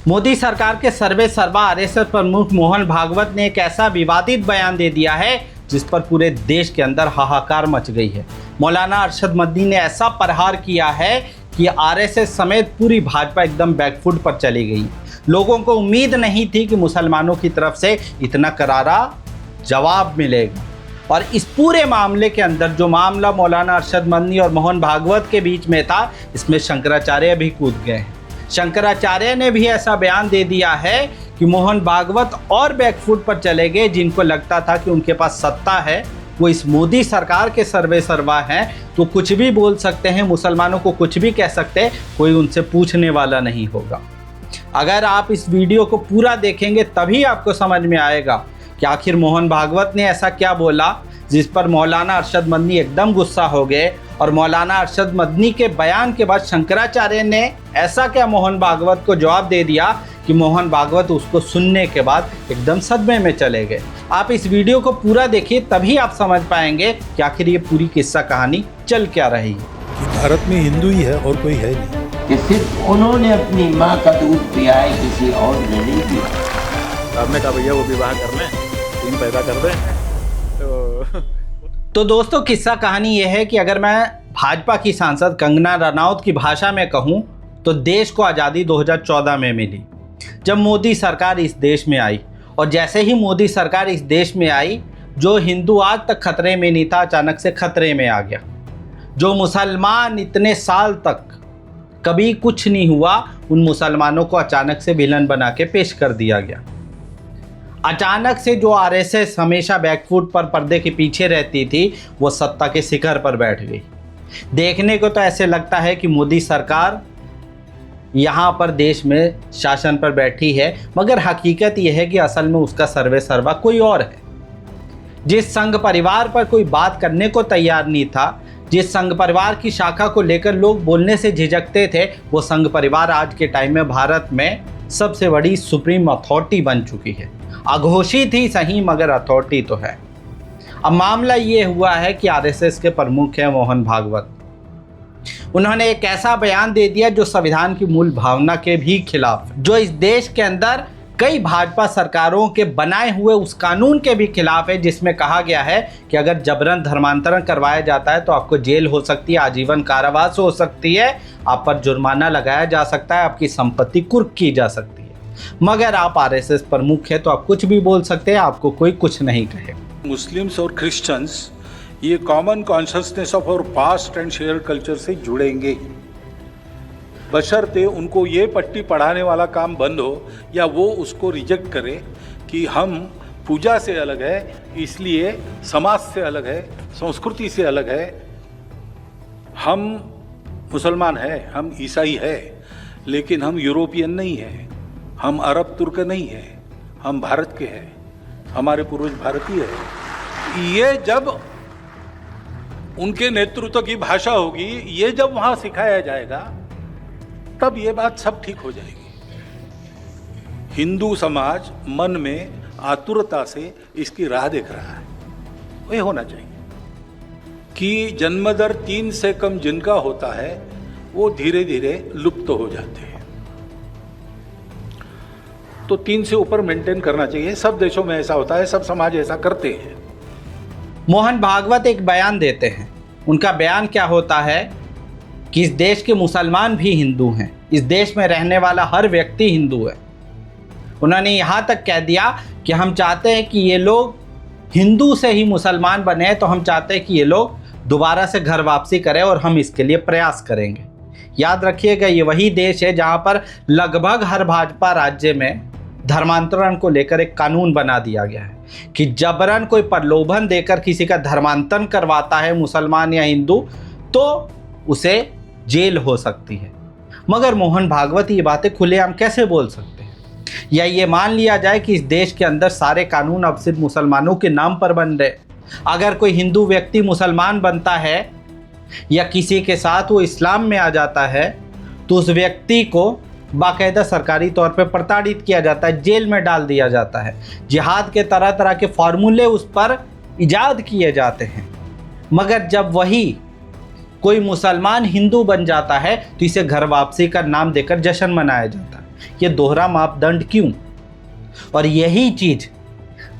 मोदी सरकार के सर्वे सर्वा आरएसएस प्रमुख मोहन भागवत ने एक ऐसा विवादित बयान दे दिया है जिस पर पूरे देश के अंदर हाहाकार मच गई है। मौलाना अरशद मदनी ने ऐसा प्रहार किया है कि आरएसएस समेत पूरी भाजपा एकदम बैकफुट पर चली गई। लोगों को उम्मीद नहीं थी कि मुसलमानों की तरफ से इतना करारा जवाब मिलेगा। और इस पूरे मामले के अंदर जो मामला मौलाना अरशद मदनी और मोहन भागवत के बीच में था, इसमें शंकराचार्य भी कूद गए हैं। शंकराचार्य ने भी ऐसा बयान दे दिया है कि मोहन भागवत और बैकफुट पर चले गए। जिनको लगता था कि उनके पास सत्ता है, वो इस मोदी सरकार के सर्वे सर्वा हैं, तो कुछ भी बोल सकते हैं, मुसलमानों को कुछ भी कह सकते हैं, कोई उनसे पूछने वाला नहीं होगा। अगर आप इस वीडियो को पूरा देखेंगे तभी आपको समझ में आएगा कि आखिर मोहन भागवत ने ऐसा क्या बोला जिस पर मौलाना अरशद मदनी एकदम गुस्सा हो गए। और मौलाना अरशद मदनी के बयान के बाद शंकराचार्य ने ऐसा क्या मोहन भागवत को जवाब दे दिया कि मोहन भागवत उसको सुनने के बाद एकदम सदमे में चले गए। आप इस वीडियो को पूरा देखिए तभी आप समझ पाएंगे कि आखिर ये पूरी किस्सा कहानी चल क्या रही है। भारत में हिंदू ही है और कोई है नहीं कि सिर्फ उन्होंने अपनी माँ का दूध पिया है, किसी और ने नहीं पिया। आपने कहा भैया वो विवाह कर लें, 3 पैदा कर दें। तो दोस्तों किस्सा कहानी यह है कि अगर मैं भाजपा की सांसद कंगना रनौत की भाषा में कहूं तो देश को आज़ादी 2014 में मिली, जब मोदी सरकार इस देश में आई। और जैसे ही मोदी सरकार इस देश में आई, जो हिंदू आज तक खतरे में नहीं था अचानक से खतरे में आ गया। जो मुसलमान इतने साल तक कभी कुछ नहीं हुआ, उन मुसलमानों को अचानक से विलन बना के पेश कर दिया गया। अचानक से जो आरएसएस हमेशा बैकफुट पर पर्दे के पीछे रहती थी, वो सत्ता के शिखर पर बैठ गई। देखने को तो ऐसे लगता है कि मोदी सरकार यहाँ पर देश में शासन पर बैठी है, मगर हकीकत यह है कि असल में उसका सर्वे सर्वा कोई और है। जिस संघ परिवार पर कोई बात करने को तैयार नहीं था, जिस संघ परिवार की शाखा को लेकर लोग बोलने से झिझकते थे, वो संघ परिवार आज के टाइम में भारत में सबसे बड़ी सुप्रीम अथॉरिटी बन चुकी है। अघोषित ही सही, मगर अथॉरिटी तो है। अब मामला ये हुआ है कि आरएसएस के प्रमुख हैं मोहन भागवत। उन्होंने एक ऐसा बयान दे दिया जो संविधान की मूल भावना के भी खिलाफ, जो इस देश के अंदर कई भाजपा सरकारों के बनाए हुए उस कानून के भी खिलाफ है, जिसमें कहा गया है कि अगर जबरन धर्मांतरण करवाया जाता है तो आपको जेल हो सकती है, आजीवन कारावास हो सकती है, आप पर जुर्माना लगाया जा सकता है, आपकी संपत्ति कुर्क की जा सकती है। मगर आप आरएसएस प्रमुख है तो आप कुछ भी बोल सकते हैं, आपको कोई कुछ नहीं कहे। मुस्लिम्स और क्रिश्चियंस ये common consciousness of our past and share culture से जुड़ेंगे, बशर्ते उनको ये पट्टी पढ़ाने वाला काम बंद हो या वो उसको रिजेक्ट करे कि हम पूजा से अलग है, इसलिए समाज से अलग है, संस्कृति से अलग है, हम मुसलमान हैं, हम ईसाई है, लेकिन हम यूरोपियन नहीं है, हम अरब तुर्क नहीं है, हम भारत के हैं, हमारे पूर्वज भारतीय है। ये जब उनके नेतृत्व की भाषा होगी, ये जब वहां सिखाया जाएगा, तब ये बात सब ठीक हो जाएगी। हिंदू समाज मन में आतुरता से इसकी राह देख रहा है। ये होना चाहिए कि जन्म दर 3 से कम जिनका होता है वो धीरे धीरे लुप्त हो जाते हैं, तो 3 से ऊपर मेंटेन करना चाहिए। सब देशों में ऐसा होता है, सब समाज ऐसा करते हैं। मोहन भागवत एक बयान देते हैं। उनका बयान क्या होता है कि इस देश के मुसलमान भी हिंदू हैं, इस देश में रहने वाला हर व्यक्ति हिंदू है। उन्होंने यहाँ तक कह दिया कि हम चाहते हैं कि ये लोग हिंदू से ही मुसलमान बने, तो हम चाहते हैं कि ये लोग दोबारा से घर वापसी करें और हम इसके लिए प्रयास करेंगे। याद रखिएगा, ये वही देश है जहाँ पर लगभग हर भाजपा राज्य में धर्मांतरण को लेकर एक कानून बना दिया गया है कि जबरन कोई प्रलोभन देकर किसी का धर्मांतरण करवाता है, मुसलमान या हिंदू, तो उसे जेल हो सकती है। मगर मोहन भागवत ये बातें खुलेआम कैसे बोल सकते हैं? या ये मान लिया जाए कि इस देश के अंदर सारे कानून अब सिर्फ मुसलमानों के नाम पर बन रहे। अगर कोई हिंदू व्यक्ति मुसलमान बनता है या किसी के साथ वो इस्लाम में आ जाता है, तो उस व्यक्ति को बाकायदा सरकारी तौर पर प्रताड़ित किया जाता है, जेल में डाल दिया जाता है। जिहाद के तरह तरह के फार्मूले उस पर इजाद किए जाते हैं। मगर जब वही कोई मुसलमान हिंदू बन जाता है तो इसे घर वापसी का नाम देकर जश्न मनाया जाता है। ये दोहरा मापदंड क्यों? और यही चीज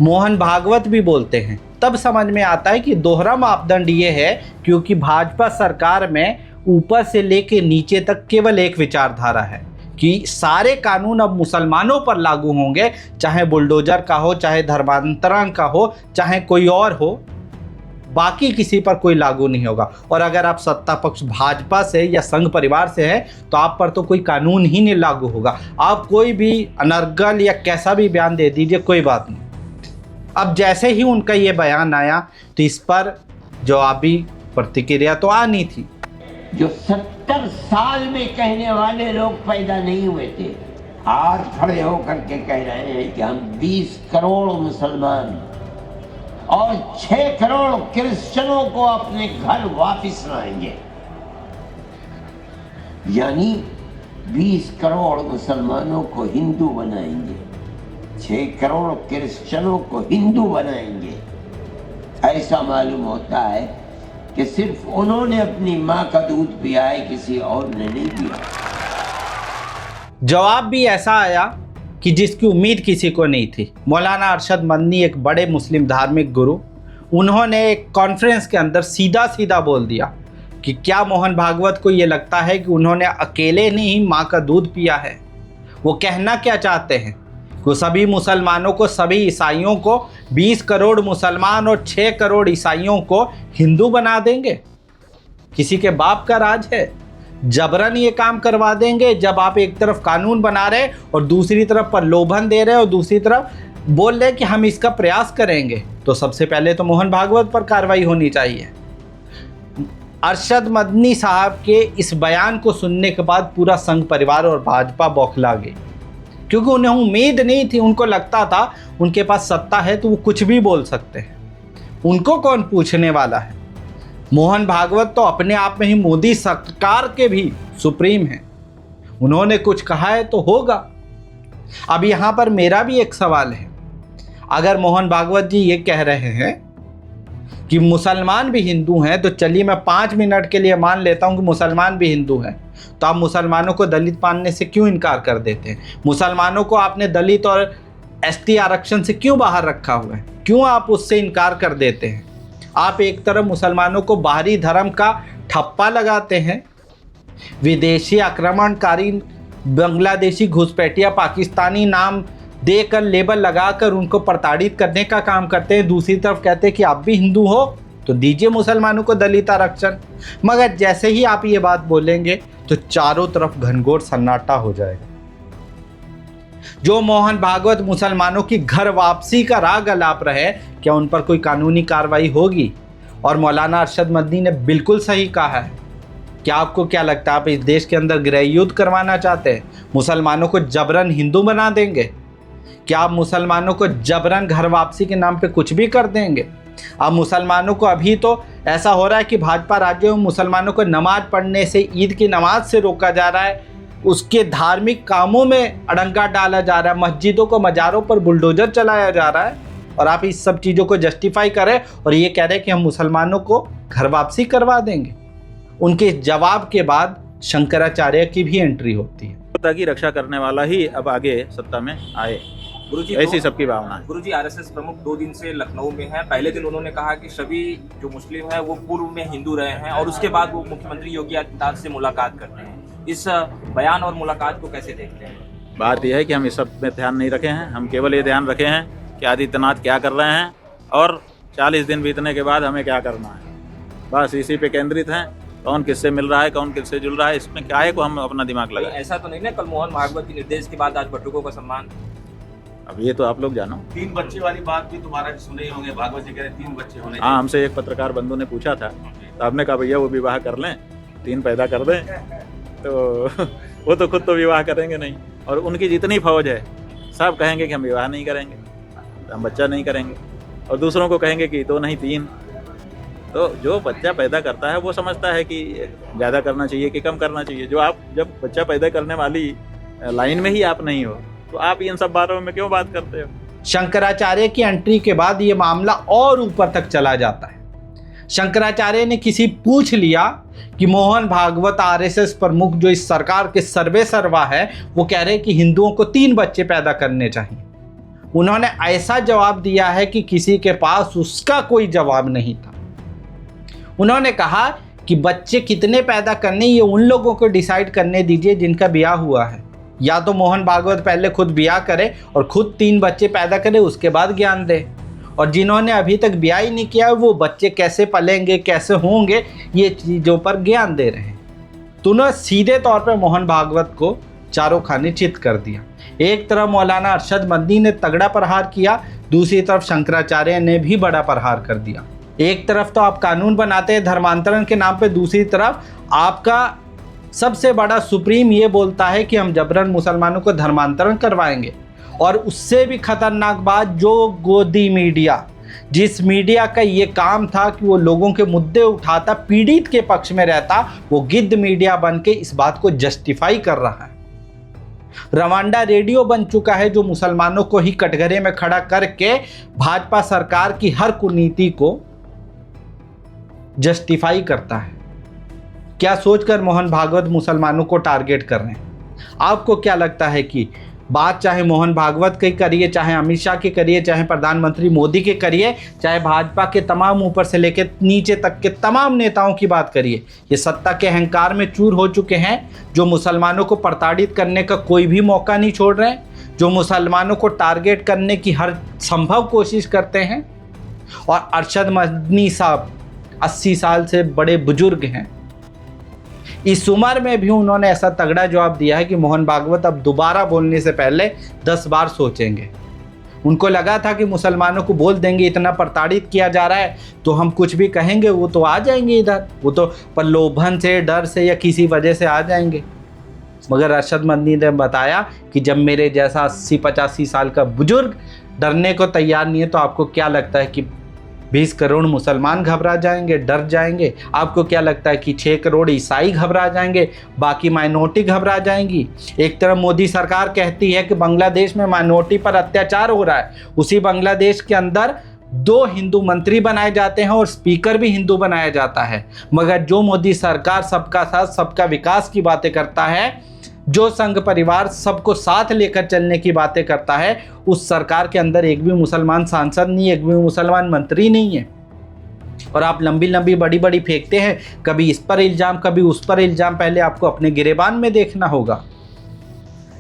मोहन भागवत भी बोलते हैं। तब समझ में आता है कि दोहरा मापदंड ये है क्योंकि भाजपा सरकार में ऊपर से लेके नीचे तक केवल एक विचारधारा है कि सारे कानून अब मुसलमानों पर लागू होंगे, चाहे बुलडोजर का हो, चाहे धर्मांतरण का हो, चाहे कोई और हो, बाकी किसी पर कोई लागू नहीं होगा। और अगर आप सत्ता पक्ष भाजपा से या संघ परिवार से है तो आप पर तो कोई कानून ही नहीं लागू होगा। आप कोई भी अनर्गल या कैसा भी बयान दे दीजिए, कोई बात नहीं। अब जैसे ही उनका ये बयान आया तो इस पर जवाबी प्रतिक्रिया तो आनी थी। जो 70 साल में कहने वाले लोग पैदा नहीं हुए थे, आज खड़े होकर के कह रहे हैं कि हम 20 करोड़ मुसलमान और 6 करोड़ क्रिश्चियनों को अपने घर वापस लाएंगे। यानी 20 करोड़ मुसलमानों को हिंदू बनाएंगे, 6 करोड़ क्रिश्चियनों को हिंदू बनाएंगे। ऐसा मालूम होता है कि सिर्फ उन्होंने अपनी मां का दूध पिया है, किसी और ने नहीं पिया। जवाब भी ऐसा आया कि जिसकी उम्मीद किसी को नहीं थी। मौलाना अरशद मदनी एक बड़े मुस्लिम धार्मिक गुरु, उन्होंने एक कॉन्फ्रेंस के अंदर सीधा सीधा बोल दिया कि क्या मोहन भागवत को ये लगता है कि उन्होंने अकेले नहीं माँ का दूध पिया है? वो कहना क्या चाहते हैं? वो सभी मुसलमानों को, सभी ईसाइयों को, 20 करोड़ मुसलमान और 6 करोड़ ईसाइयों को हिंदू बना देंगे? किसी के बाप का राज है? जबरन ये काम करवा देंगे जब आप एक तरफ कानून बना रहे और दूसरी तरफ प्रलोभन दे रहे और दूसरी तरफ बोल रहे कि हम इसका प्रयास करेंगे। तो सबसे पहले तो मोहन भागवत पर कार्रवाई होनी चाहिए। अरशद मदनी साहब के इस बयान को सुनने के बाद पूरा संघ परिवार और भाजपा बौखला गई, क्योंकि उन्हें उम्मीद नहीं थी। उनको लगता था उनके पास सत्ता है तो वो कुछ भी बोल सकते हैं, उनको कौन पूछने वाला है। मोहन भागवत तो अपने आप में ही मोदी सरकार के भी सुप्रीम हैं, उन्होंने कुछ कहा है तो होगा। अब यहाँ पर मेरा भी एक सवाल है, अगर मोहन भागवत जी ये कह रहे हैं कि मुसलमान भी हिंदू हैं, तो चलिए मैं 5 मिनट के लिए मान लेता हूँ कि मुसलमान भी हिंदू हैं, तो आप मुसलमानों को दलित मानने से क्यों इनकार कर देते हैं? मुसलमानों को आपने दलित और एसटी आरक्षण से क्यों बाहर रखा हुआ है? क्यों आप उससे इनकार कर देते हैं? आप एक तरफ मुसलमानों को बाहरी धर्म का ठप्पा लगाते हैं, विदेशी आक्रमणकारी बांग्लादेशी घुसपैठिया पाकिस्तानी नाम देकर लेबल लगाकर उनको प्रताड़ित करने का काम करते हैं, दूसरी तरफ कहते हैं कि आप भी हिंदू हो तो दीजिए मुसलमानों को दलित आरक्षण। मगर जैसे ही आप ये बात बोलेंगे तो चारों तरफ घनघोर सन्नाटा हो जाएगा। जो मोहन भागवत मुसलमानों की घर वापसी का राग अलाप रहे, क्या उन पर कोई कानूनी कार्रवाई होगी? और मौलाना अरशद मदनी ने बिल्कुल सही कहा है। क्या आपको क्या लगता है, आप इस देश के अंदर गृह युद्ध करवाना चाहते हैं? मुसलमानों को जबरन हिंदू बना देंगे? क्या आप मुसलमानों को जबरन घर वापसी के नाम पे कुछ भी कर देंगे? अब मुसलमानों को अभी तो ऐसा हो रहा है कि भाजपा राज्यों में मुसलमानों को नमाज पढ़ने से, ईद की नमाज से रोका जा रहा है, उसके धार्मिक कामों में अड़ंगा डाला जा रहा है, मस्जिदों को, मज़ारों पर बुलडोजर चलाया जा रहा है, और आप इस सब चीज़ों को जस्टिफाई करें और ये कह रहे हैं कि हम मुसलमानों को घर वापसी करवा देंगे। उनके जवाब के बाद शंकराचार्य की भी एंट्री होती है। सत्ता की रक्षा करने वाला ही अब आगे सत्ता में आए, गुरुजी ऐसी सबकी भावना है। गुरुजी, आरएसएस प्रमुख 2 दिन से लखनऊ में हैं। पहले दिन उन्होंने कहा कि सभी जो मुस्लिम हैं वो पूर्व में हिंदू रहे हैं, और उसके बाद वो मुख्यमंत्री योगी आदित्यनाथ से मुलाकात करते हैं। इस बयान और मुलाकात को कैसे देखते हैं? बात यह है कि हम इस सब में ध्यान नहीं रखे हैं, हम केवल ये ध्यान रखे हैं कि आदित्यनाथ क्या कर रहे हैं और 40 दिन बीतने के बाद हमें क्या करना है, बस इसी पे केंद्रित हैं। कौन किससे मिल रहा है, कौन किससे जुड़ रहा है, इसमें क्या है को हम अपना दिमाग लगाएं। ऐसा तो नहीं ना, कल मोहन भागवत के निर्देश के बाद आज बटुकों का सम्मान? अब ये तो आप लोग जानो। 3 बच्चे वाली बात भी तुम्हारा सुने ही होंगे, भागवत जी कह रहे 3 बच्चे होने हाँ, हमसे एक पत्रकार बंधु ने पूछा था, तो आपने कहा भैया वो विवाह कर लें, 3 पैदा कर दें, तो वो तो खुद तो विवाह करेंगे नहीं, और उनकी जितनी फौज है सब कहेंगे कि हम विवाह नहीं करेंगे, हम बच्चा नहीं करेंगे, और दूसरों को कहेंगे कि 2 नहीं 3। तो जो बच्चा पैदा करता है वो समझता है कि ज़्यादा करना चाहिए कि कम करना चाहिए। जो आप जब बच्चा पैदा करने वाली लाइन में ही आप नहीं हो तो आप इन सब बातों में क्यों बात करते हो? शंकराचार्य की एंट्री के बाद ये मामला और ऊपर तक चला जाता है। शंकराचार्य ने किसी पूछ लिया कि मोहन भागवत आरएसएस प्रमुख जो इस सरकार के सर्वे सर्वा है, वो कह रहे कि हिंदुओं को 3 बच्चे पैदा करने चाहिए। उन्होंने ऐसा जवाब दिया है कि किसी के पास उसका कोई जवाब नहीं था। उन्होंने कहा कि बच्चे कितने पैदा करने ये उन लोगों को डिसाइड करने दीजिए जिनका ब्याह हुआ है। या तो मोहन भागवत पहले खुद ब्याह करे और खुद 3 बच्चे पैदा करे, उसके बाद ज्ञान दे। और जिन्होंने अभी तक ब्याह ही नहीं किया वो बच्चे कैसे पलेंगे, कैसे होंगे, ये चीज़ों पर ज्ञान दे रहे हैं। तो उन्होंने सीधे तौर पर मोहन भागवत को चारों खाने चित कर दिया। एक तरफ मौलाना अरशद मदनी ने तगड़ा प्रहार किया, दूसरी तरफ शंकराचार्य ने भी बड़ा प्रहार कर दिया। एक तरफ तो आप कानून बनाते हैं धर्मांतरण के नाम पे, दूसरी तरफ आपका सबसे बड़ा सुप्रीम ये बोलता है कि हम जबरन मुसलमानों को धर्मांतरण करवाएंगे। और उससे भी खतरनाक बात, जो गोदी मीडिया, जिस मीडिया का ये काम था कि वो लोगों के मुद्दे उठाता, पीड़ित के पक्ष में रहता, वो गिद्ध मीडिया बन के इस बात को जस्टिफाई कर रहा है। रवांडा रेडियो बन चुका है जो मुसलमानों को ही कटघरे में खड़ा करके भाजपा सरकार की हर कुनीति को जस्टिफाई करता है। क्या सोचकर मोहन भागवत मुसलमानों को टारगेट कर रहे हैं? आपको क्या लगता है कि बात चाहे मोहन भागवत की करिए, चाहे अमित शाह की करिए, चाहे प्रधानमंत्री मोदी के करिए, चाहे भाजपा के तमाम ऊपर से लेकर नीचे तक के तमाम नेताओं की बात करिए, ये सत्ता के अहंकार में चूर हो चुके हैं, जो मुसलमानों को प्रताड़ित करने का कोई भी मौका नहीं छोड़ रहे हैं, जो मुसलमानों को टारगेट करने की हर संभव कोशिश करते हैं। और अरशद मदनी साहब 80 साल से बड़े बुजुर्ग हैं, इस उम्र में भी उन्होंने ऐसा तगड़ा जवाब दिया है कि मोहन भागवत अब दोबारा बोलने से पहले 10 बार सोचेंगे। उनको लगा था कि मुसलमानों को बोल देंगे इतना प्रताड़ित किया जा रहा है तो हम कुछ भी कहेंगे वो तो आ जाएंगे इधर, वो तो प्रलोभन से, डर से या किसी वजह से आ जाएंगे। मगर अरशद मदनी ने बताया कि जब मेरे जैसा 80-85 साल का बुजुर्ग डरने को तैयार नहीं है तो आपको क्या लगता है कि 20 करोड़ मुसलमान घबरा जाएंगे, डर जाएंगे? आपको क्या लगता है कि 6 करोड़ ईसाई घबरा जाएंगे, बाकी माइनॉरिटी घबरा जाएंगी? एक तरफ मोदी सरकार कहती है कि बांग्लादेश में माइनॉरिटी पर अत्याचार हो रहा है, उसी बांग्लादेश के अंदर 2 हिंदू मंत्री बनाए जाते हैं और स्पीकर भी हिंदू बनाया जाता है। मगर जो मोदी सरकार सबका साथ सबका विकास की बातें करता है, जो संघ परिवार सबको साथ लेकर चलने की बातें करता है, उस सरकार के अंदर एक भी मुसलमान सांसद नहीं, एक भी मुसलमान मंत्री नहीं है। और आप लंबी लंबी बड़ी बड़ी फेंकते हैं, कभी इस पर इल्ज़ाम, कभी उस पर इल्ज़ाम। पहले आपको अपने गिरेबान में देखना होगा,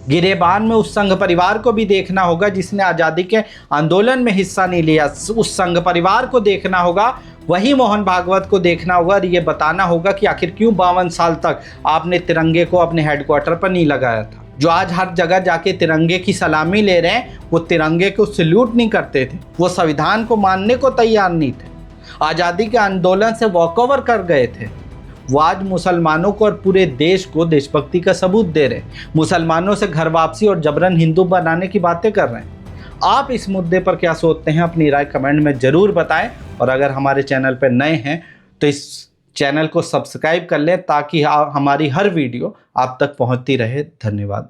गिरेबान में उस संघ परिवार को भी देखना होगा जिसने आज़ादी के आंदोलन में हिस्सा नहीं लिया। उस संघ परिवार को देखना होगा, वही मोहन भागवत को देखना होगा और ये बताना होगा कि आखिर क्यों 52 साल तक आपने तिरंगे को अपने हेडक्वार्टर पर नहीं लगाया था। जो आज हर जगह जाके तिरंगे की सलामी ले रहे हैं, वो तिरंगे को सल्यूट नहीं करते थे, वो संविधान को मानने को तैयार नहीं थे, आज़ादी के आंदोलन से वॉकओवर कर गए थे। वो आज मुसलमानों को और पूरे देश को देशभक्ति का सबूत दे रहे हैं, मुसलमानों से घर वापसी और जबरन हिंदू बनाने की बातें कर रहे हैं। आप इस मुद्दे पर क्या सोचते हैं? अपनी राय कमेंट में ज़रूर बताएं। और अगर हमारे चैनल पर नए हैं तो इस चैनल को सब्सक्राइब कर लें ताकि हमारी हर वीडियो आप तक पहुंचती रहे। धन्यवाद।